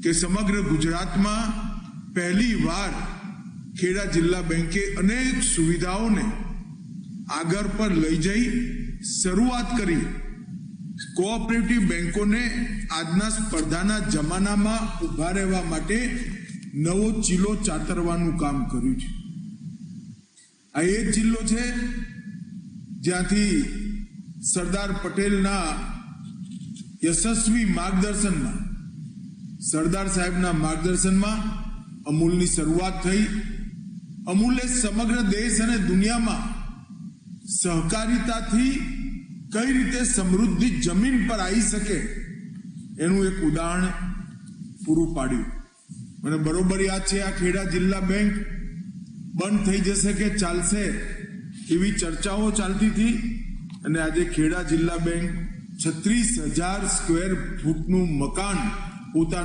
કે સમગ્ર ગુજરાતમાં પહેલી વાર ખેડા જિલ્લા બેંકે અનેક સુવિધાઓને આગળ પર લઈ જઈ શરૂઆત કરી કોઓપરેટિવ બેંકોને આજના સ્પર્ધાના જમાનામાં ઉભા રહેવા માટે નવો ચીલો ચાતરવાનું કામ કર્યું છે. આ એ જ જિલ્લો છે જ્યાંથી સરદાર પટેલના યશસ્વી માર્ગદર્શનમાં, સરદાર સાહેબના માર્ગદર્શનમાં અમૂલની શરૂઆત થઈ. અમૂલે સમગ્ર દેશ અને દુનિયામાં સહકારિતાથી કઈ રીતે સમૃદ્ધિ જમીન પર આવી શકે એનું એક ઉદાહરણ પૂરું પાડ્યું. મને બરોબર યાદ છે, આ ખેડા જિલ્લા બેંક બંધ થઈ જશે કે ચાલશે એવી ચર્ચાઓ ચાલતી હતી અને આજે ખેડા જિલ્લા બેંક 36,000 સ્ક્વેર ફૂટનું મકાન પોતાનું